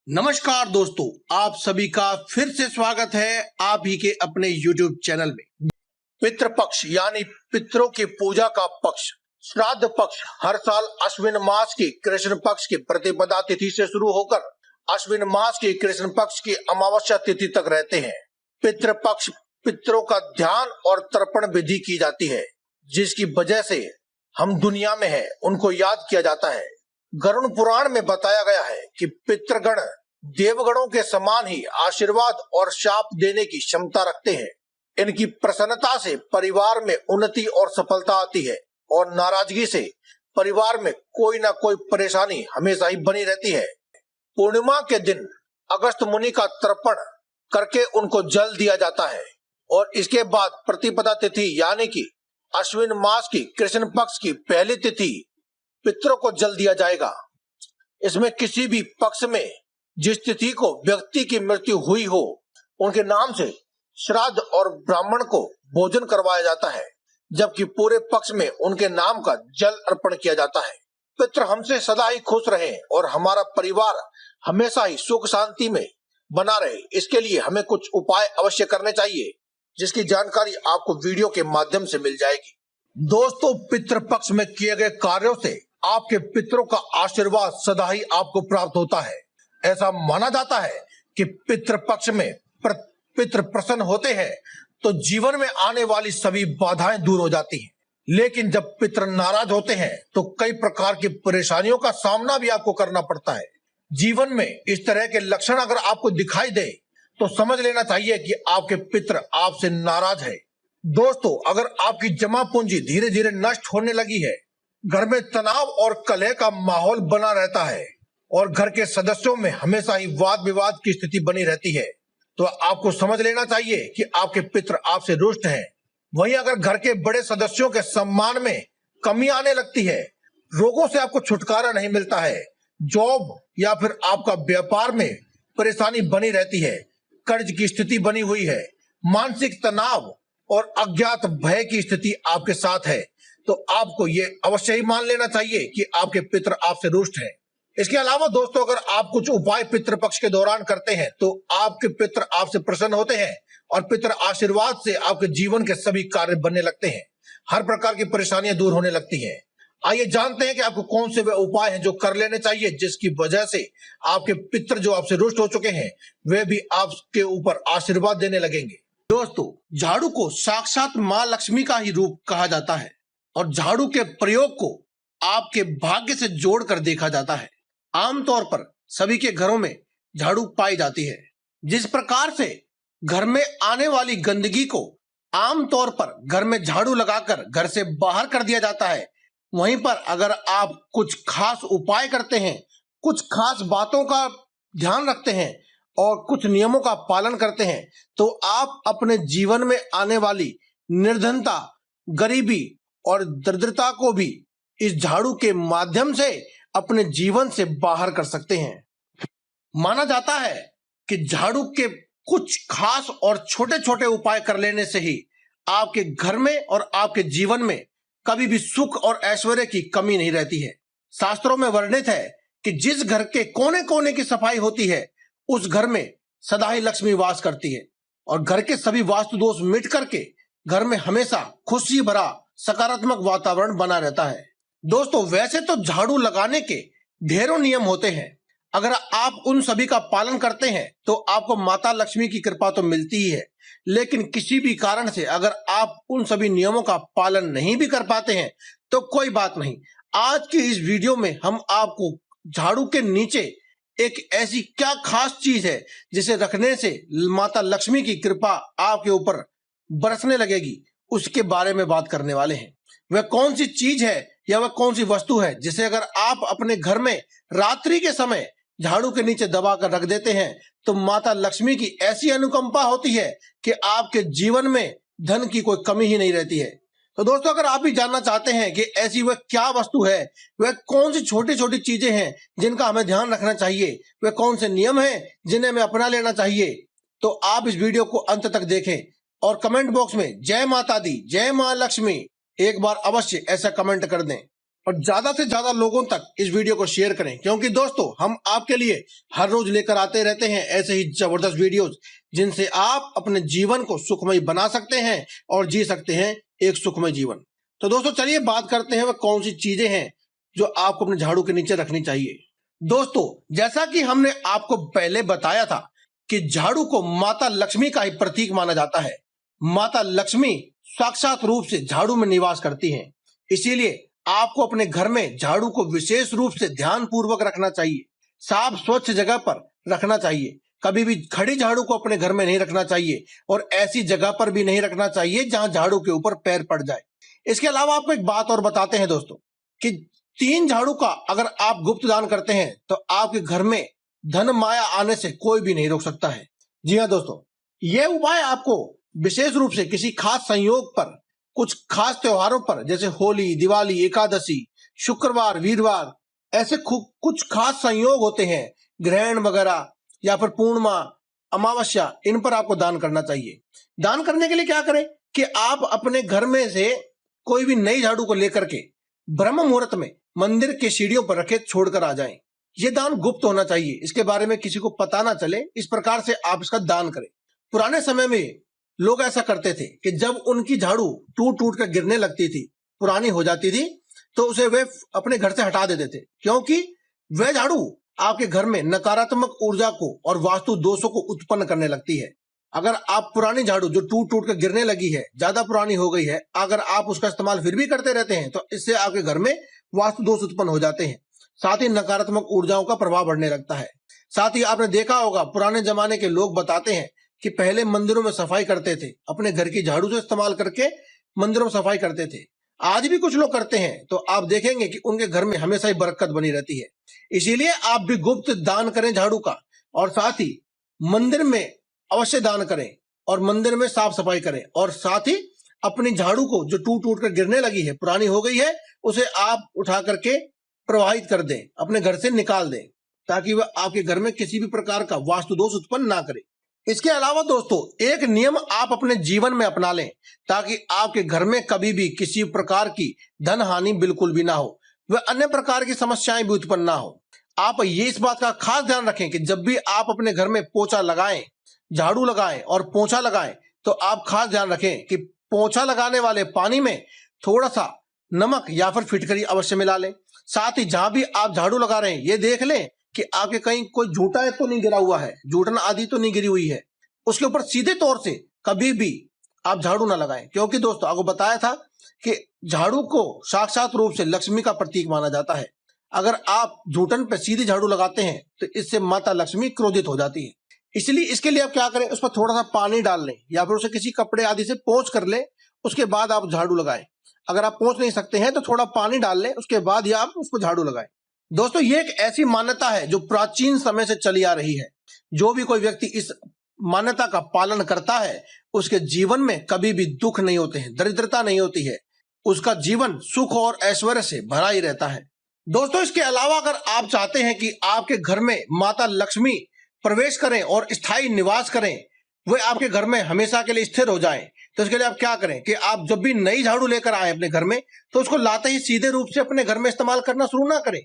नमस्कार दोस्तों, आप सभी का फिर से स्वागत है आप ही के अपने YouTube चैनल में। पितृपक्ष यानी पितरों की पूजा का पक्ष, श्राद्ध पक्ष हर साल अश्विन मास की कृष्ण पक्ष की प्रतिपदा तिथि से शुरू होकर अश्विन मास की कृष्ण पक्ष की अमावस्या तिथि तक रहते हैं। पितृपक्ष पितरों का ध्यान और तर्पण विधि की जाती है, जिसकी वजह से हम दुनिया में हैं उनको याद किया जाता है। गरुड़ पुराण में बताया गया है कि पितृगण देवगणों के समान ही आशीर्वाद और शाप देने की क्षमता रखते हैं। इनकी प्रसन्नता से परिवार में उन्नति और सफलता आती है और नाराजगी से परिवार में कोई ना कोई परेशानी हमेशा ही बनी रहती है। पूर्णिमा के दिन अगस्त मुनि का तर्पण करके उनको जल दिया जाता है और इसके बाद प्रतिपदा तिथि यानी कि अश्विन मास की कृष्ण पक्ष की पहली तिथि पितरों को जल दिया जाएगा। इसमें किसी भी पक्ष में जिस तिथि को व्यक्ति की मृत्यु हुई हो उनके नाम से श्राद्ध और ब्राह्मण को भोजन करवाया जाता है, जबकि पूरे पक्ष में उनके नाम का जल अर्पण किया जाता है। पितृ हमसे सदा ही खुश रहे और हमारा परिवार हमेशा ही सुख शांति में बना रहे, इसके लिए हमें कुछ उपाय अवश्य करने चाहिए, जिसकी जानकारी आपको वीडियो के माध्यम से मिल जाएगी। दोस्तों, पितृ पक्ष में किए गए कार्यों से आपके पितरों का आशीर्वाद सदा ही आपको प्राप्त होता है। ऐसा माना जाता है कि पितृ पक्ष में पितृ प्रसन्न होते हैं तो जीवन में आने वाली सभी बाधाएं दूर हो जाती हैं। लेकिन जब पितृ नाराज होते हैं तो कई प्रकार की परेशानियों का सामना भी आपको करना पड़ता है। जीवन में इस तरह के लक्षण अगर आपको दिखाई दे तो समझ लेना चाहिए कि आपके पितृ आपसे नाराज है। दोस्तों, अगर आपकी जमा पूंजी धीरे धीरे नष्ट होने लगी है, घर में तनाव और कलह का माहौल बना रहता है और घर के सदस्यों में हमेशा ही वाद विवाद की स्थिति बनी रहती है, तो आपको समझ लेना चाहिए कि आपके पितृ आपसे रुष्ट हैं। वहीं अगर घर के बड़े सदस्यों के सम्मान में कमी आने लगती है, रोगों से आपको छुटकारा नहीं मिलता है, जॉब या फिर आपका व्यापार में परेशानी बनी रहती है, कर्ज की स्थिति बनी हुई है, मानसिक तनाव और अज्ञात भय की स्थिति आपके साथ है, तो आपको ये अवश्य ही मान लेना चाहिए कि आपके पितृ आपसे रुष्ट हैं। इसके अलावा दोस्तों, अगर आप कुछ उपाय पितृ पक्ष के दौरान करते हैं तो आपके पितृ आपसे प्रसन्न होते हैं और पितृ आशीर्वाद से आपके जीवन के सभी कार्य बनने लगते हैं, हर प्रकार की परेशानियां दूर होने लगती हैं। आइए जानते हैं कि आपको कौन से वे उपाय हैं जो कर लेने चाहिए, जिसकी वजह से आपके पितृ जो आपसे रुष्ट हो चुके हैं वे भी आपके ऊपर आशीर्वाद देने लगेंगे। दोस्तों, झाड़ू को साक्षात माँ लक्ष्मी का ही रूप कहा जाता है और झाड़ू के प्रयोग को आपके भाग्य से जोड़कर देखा जाता है। आमतौर पर सभी के घरों में झाड़ू पाई जाती है। जिस प्रकार से घर में आने वाली गंदगी को आमतौर पर घर में झाड़ू लगाकर घर से बाहर कर दिया जाता है, वहीं पर अगर आप कुछ खास उपाय करते हैं, कुछ खास बातों का ध्यान रखते हैं और कुछ नियमों का पालन करते हैं, तो आप अपने जीवन में आने वाली निर्धनता, गरीबी और दरिद्रता को भी इस झाड़ू के माध्यम से अपने जीवन से बाहर कर सकते हैं। माना जाता है कि झाड़ू के कुछ खास और छोटे छोटे उपाय कर लेने से ही आपके घर में और आपके जीवन में कभी भी सुख और ऐश्वर्य की कमी नहीं रहती है। शास्त्रों में वर्णित है कि जिस घर के कोने कोने की सफाई होती है उस घर में सदा ही लक्ष्मी वास करती है और घर के सभी वास्तु दोष मिट करके घर में हमेशा खुशी भरा सकारात्मक वातावरण बना रहता है। दोस्तों, वैसे तो झाड़ू लगाने के ढेरों नियम होते हैं, अगर आप उन सभी का पालन करते हैं तो आपको माता लक्ष्मी की कृपा तो मिलती ही है, लेकिन किसी भी कारण से अगर आप उन सभी नियमों का पालन नहीं भी कर पाते हैं तो कोई बात नहीं। आज की इस वीडियो में हम आपको झाड़ू के नीचे एक ऐसी क्या खास चीज है जिसे रखने से माता लक्ष्मी की कृपा आपके ऊपर बरसने लगेगी, उसके बारे में बात करने वाले हैं। वह कौन सी चीज है या वह कौन सी वस्तु है जिसे अगर आप अपने घर में रात्रि के समय झाड़ू के नीचे दबा कर रख देते हैं तो माता लक्ष्मी की ऐसी अनुकंपा होती है कि आपके जीवन में धन की कोई कमी ही नहीं रहती है। तो दोस्तों, अगर आप भी जानना चाहते हैं कि ऐसी वह क्या वस्तु है, वह कौन सी छोटी छोटी चीजें हैं जिनका हमें ध्यान रखना चाहिए, वह कौन से नियम हैं जिन्हें हमें अपना लेना चाहिए, तो आप इस वीडियो को अंत तक देखें और कमेंट बॉक्स में जय माता दी, जय मां लक्ष्मी एक बार अवश्य ऐसा कमेंट कर दें। और ज्यादा से ज्यादा लोगों तक इस वीडियो को शेयर करें, क्योंकि दोस्तों हम आपके लिए हर रोज लेकर आते रहते हैं ऐसे ही जबरदस्त वीडियोस जिनसे आप अपने जीवन को सुखमय बना सकते हैं और जी सकते हैं एक सुखमय जीवन। तो दोस्तों चलिए बात करते हैं वह कौन सी चीजें हैं जो आपको अपने झाड़ू के नीचे रखनी चाहिए। दोस्तों जैसा कि हमने आपको पहले बताया था कि झाड़ू को माता लक्ष्मी का ही प्रतीक माना जाता है। माता लक्ष्मी साक्षात रूप से झाड़ू में निवास करती हैं, इसीलिए आपको अपने घर में झाड़ू को विशेष रूप से ध्यान पूर्वक रखना चाहिए, साफ स्वच्छ जगह पर रखना चाहिए। कभी भी खड़ी झाड़ू को अपने घर में नहीं रखना चाहिए और ऐसी जगह पर भी नहीं रखना चाहिए जहां झाड़ू के ऊपर पैर पड़ जाए। इसके अलावा आपको एक बात और बताते हैं दोस्तों कि 3 झाड़ू का अगर आप गुप्त दान करते हैं तो आपके घर में धन माया आने से कोई भी नहीं रोक सकता है। जी हाँ दोस्तों, यह उपाय आपको विशेष रूप से किसी खास संयोग पर, कुछ खास त्योहारों पर जैसे होली, दिवाली, एकादशी, शुक्रवार, वीरवार, ऐसे कुछ खास संयोग होते हैं, ग्रहण वगैरह या फिर पूर्णिमा, अमावस्या, इन पर आपको दान करना चाहिए। दान करने के लिए क्या करें कि आप अपने घर में से कोई भी नई झाड़ू को लेकर के ब्रह्म मुहूर्त में मंदिर के सीढ़ियों पर रखे छोड़कर आ जाएं। ये दान गुप्त होना चाहिए, इसके बारे में किसी को पता ना चले, इस प्रकार से आप इसका दान करें। पुराने समय में लोग ऐसा करते थे कि जब उनकी झाड़ू टूट टूट कर गिरने लगती थी, पुरानी हो जाती थी, तो उसे वे अपने घर से हटा देते थे, क्योंकि वह झाड़ू आपके घर में नकारात्मक ऊर्जा को और वास्तु दोषों को उत्पन्न करने लगती है। अगर आप पुरानी झाड़ू जो टूट टूट कर गिरने लगी है, ज्यादा पुरानी हो गई है, अगर आप उसका इस्तेमाल फिर भी करते रहते हैं तो इससे आपके घर में वास्तु दोष उत्पन्न हो जाते हैं, साथ ही नकारात्मक ऊर्जाओं का प्रभाव बढ़ने लगता है। साथ ही आपने देखा होगा पुराने जमाने के लोग बताते हैं कि पहले मंदिरों में सफाई करते थे, अपने घर की झाड़ू से इस्तेमाल करके मंदिरों में सफाई करते थे। आज भी कुछ लोग करते हैं, तो आप देखेंगे कि उनके घर में हमेशा ही बरकत बनी रहती है। इसीलिए आप भी गुप्त दान करें झाड़ू का, और साथ ही मंदिर में अवश्य दान करें और मंदिर में साफ सफाई करें, और साथ ही अपनी झाड़ू को जो टूट टूट कर गिरने लगी है, पुरानी हो गई है, उसे आप उठा करके प्रवाहित कर दें, अपने घर से निकाल दें, ताकि वह आपके घर में किसी भी प्रकार का वास्तु दोष उत्पन्न ना करे। इसके अलावा दोस्तों एक नियम आप अपने जीवन में अपना लें, ताकि आपके घर में कभी भी किसी प्रकार की धन हानि बिल्कुल भी ना हो, वह अन्य प्रकार की समस्याएं भी उत्पन्न ना हो। आप ये इस बात का खास ध्यान रखें कि जब भी आप अपने घर में पोछा लगाएं, झाड़ू लगाएं और पोछा लगाएं, तो आप खास ध्यान रखें कि पोछा लगाने वाले पानी में थोड़ा सा नमक या फिर फिटकरी अवश्य मिला लें। साथ ही जहां भी आप झाड़ू लगा रहे हैं ये देख लें कि आपके कहीं कोई जूठा तो नहीं गिरा हुआ है, जूठन आदि तो नहीं गिरी हुई है, उसके ऊपर सीधे तौर से कभी भी आप झाड़ू ना लगाएं, क्योंकि दोस्तों आपको बताया था कि झाड़ू को साक्षात रूप से लक्ष्मी का प्रतीक माना जाता है। अगर आप जूठन पे सीधी झाड़ू लगाते हैं तो इससे माता लक्ष्मी क्रोधित हो जाती है। इसलिए इसके लिए आप क्या करें, उस पर थोड़ा सा पानी डाल लें या फिर उसे किसी कपड़े आदि से पोंछ कर लें, उसके बाद आप झाड़ू लगाएं। अगर आप पोंछ नहीं सकते हैं तो थोड़ा पानी डाल लें, उसके बाद ही आप उस पर झाड़ू लगाएं। दोस्तों ये एक ऐसी मान्यता है जो प्राचीन समय से चली आ रही है। जो भी कोई व्यक्ति इस मान्यता का पालन करता है उसके जीवन में कभी भी दुख नहीं होते हैं, दरिद्रता नहीं होती है, उसका जीवन सुख और ऐश्वर्य से भरा ही रहता है। दोस्तों इसके अलावा अगर आप चाहते हैं कि आपके घर में माता लक्ष्मी प्रवेश करें और स्थायी निवास करें, वे आपके घर में हमेशा के लिए स्थिर हो जाएं, तो इसके लिए आप क्या करें कि आप जब भी नई झाड़ू लेकर आए अपने घर में, तो उसको लाते ही सीधे रूप से अपने घर में इस्तेमाल करना शुरू ना करें,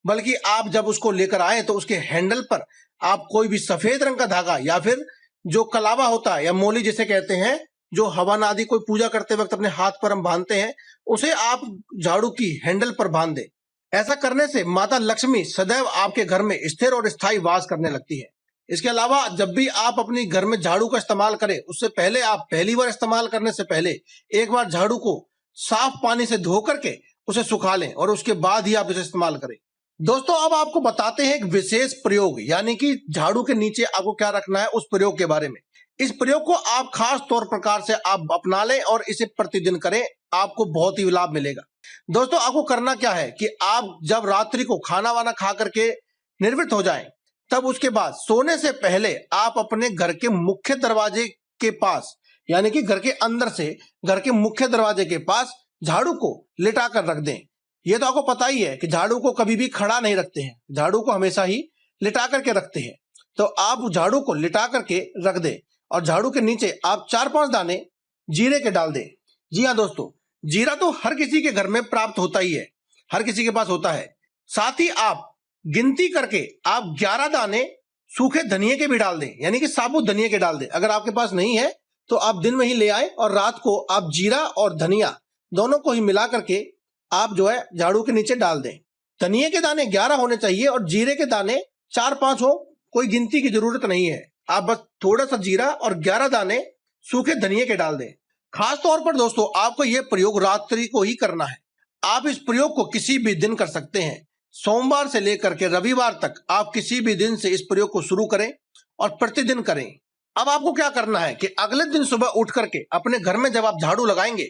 बल्कि आप जब उसको लेकर आए तो उसके हैंडल पर आप कोई भी सफेद रंग का धागा या फिर जो कलावा होता है या मोली जिसे कहते हैं, जो हवन आदि कोई पूजा करते वक्त अपने हाथ पर हम बांधते हैं, उसे आप झाड़ू की हैंडल पर बांध दें। ऐसा करने से माता लक्ष्मी सदैव आपके घर में स्थिर और स्थायी वास करने लगती है। इसके अलावा जब भी आप अपनी घर में झाड़ू का इस्तेमाल करें, उससे पहले आप पहली बार इस्तेमाल करने से पहले एक बार झाड़ू को साफ पानी से धो करके उसे सुखा लें और उसके बाद ही आप इसे इस्तेमाल करें। दोस्तों अब आपको बताते हैं एक विशेष प्रयोग, यानी कि झाड़ू के नीचे आपको क्या रखना है उस प्रयोग के बारे में। इस प्रयोग को आप खास तौर प्रकार से आप अपना लें और इसे प्रतिदिन करें, आपको बहुत ही लाभ मिलेगा। दोस्तों आपको करना क्या है कि आप जब रात्रि को खाना वाना खा करके निवृत्त हो जाएं, तब उसके बाद सोने से पहले आप अपने घर के मुख्य दरवाजे के पास, यानी कि घर के अंदर से घर के मुख्य दरवाजे के पास झाड़ू को लिटा कर रख दें। ये तो आपको पता ही है कि झाड़ू को कभी भी खड़ा नहीं रखते हैं, झाड़ू को हमेशा ही लिटा करके रखते हैं। तो आप झाड़ू को लिटा करके रख दें और झाड़ू के नीचे आप 4-5 दाने जीरे के डाल दें। जी हाँ दोस्तों, जीरा तो हर किसी के घर में प्राप्त होता ही है, हर किसी के पास होता है। साथ ही आप गिनती करके आप 11 दाने सूखे धनिये के भी डाल दें, यानी कि साबुत धनिये के डाल दें। अगर आपके पास नहीं है तो आप दिन में ही ले आए और रात को आप जीरा और धनिया दोनों को ही मिला करके आप जो है झाड़ू के नीचे डाल दें। धनिये के दाने 11 होने चाहिए और जीरे के दाने 4-5 हो, कोई गिनती की जरूरत नहीं है। आप बस थोड़ा सा जीरा और 11 दाने सूखे धनिये के डाल दें। खास तौर पर दोस्तों आपको यह प्रयोग रात्रि को ही करना है। आप इस प्रयोग को किसी भी दिन कर सकते हैं। सोमवार से लेकर के रविवार तक आप किसी भी दिन से इस प्रयोग को शुरू करें और प्रतिदिन करें। अब आपको क्या करना है कि अगले दिन सुबह उठ करके अपने घर में जब आप झाड़ू लगाएंगे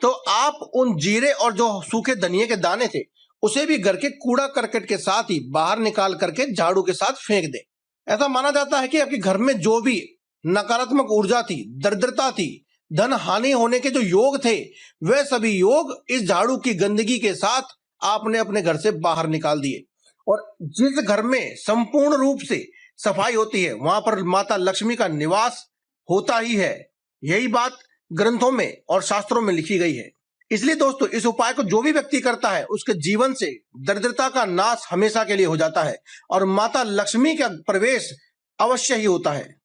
तो आप उन जीरे और जो सूखे धनिये के दाने थे उसे भी घर के कूड़ा करकट के साथ ही बाहर निकाल करके झाड़ू के साथ फेंक दें। ऐसा माना जाता है कि आपके घर में जो भी नकारात्मक ऊर्जा थी, दरिद्रता थी, धन हानि होने के जो योग थे, वे सभी योग इस झाड़ू की गंदगी के साथ आपने अपने घर से बाहर निकाल दिए। और जिस घर में संपूर्ण रूप से सफाई होती है वहां पर माता लक्ष्मी का निवास होता ही है। यही बात ग्रंथों में और शास्त्रों में लिखी गई है। इसलिए दोस्तों इस उपाय को जो भी व्यक्ति करता है उसके जीवन से दरिद्रता का नाश हमेशा के लिए हो जाता है और माता लक्ष्मी का प्रवेश अवश्य ही होता है।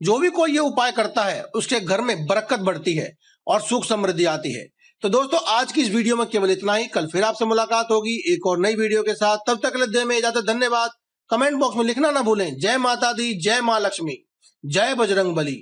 जो भी कोई ये उपाय करता है उसके घर में बरकत बढ़ती है और सुख समृद्धि आती है। तो दोस्तों आज की इस वीडियो में केवल इतना ही। कल फिर आपसे मुलाकात होगी एक और नई वीडियो के साथ। तब तक के लिए दें में इजाजत। धन्यवाद। कमेंट बॉक्स में लिखना ना भूलें, जय माता दी, जय मां लक्ष्मी, जय बजरंग बली।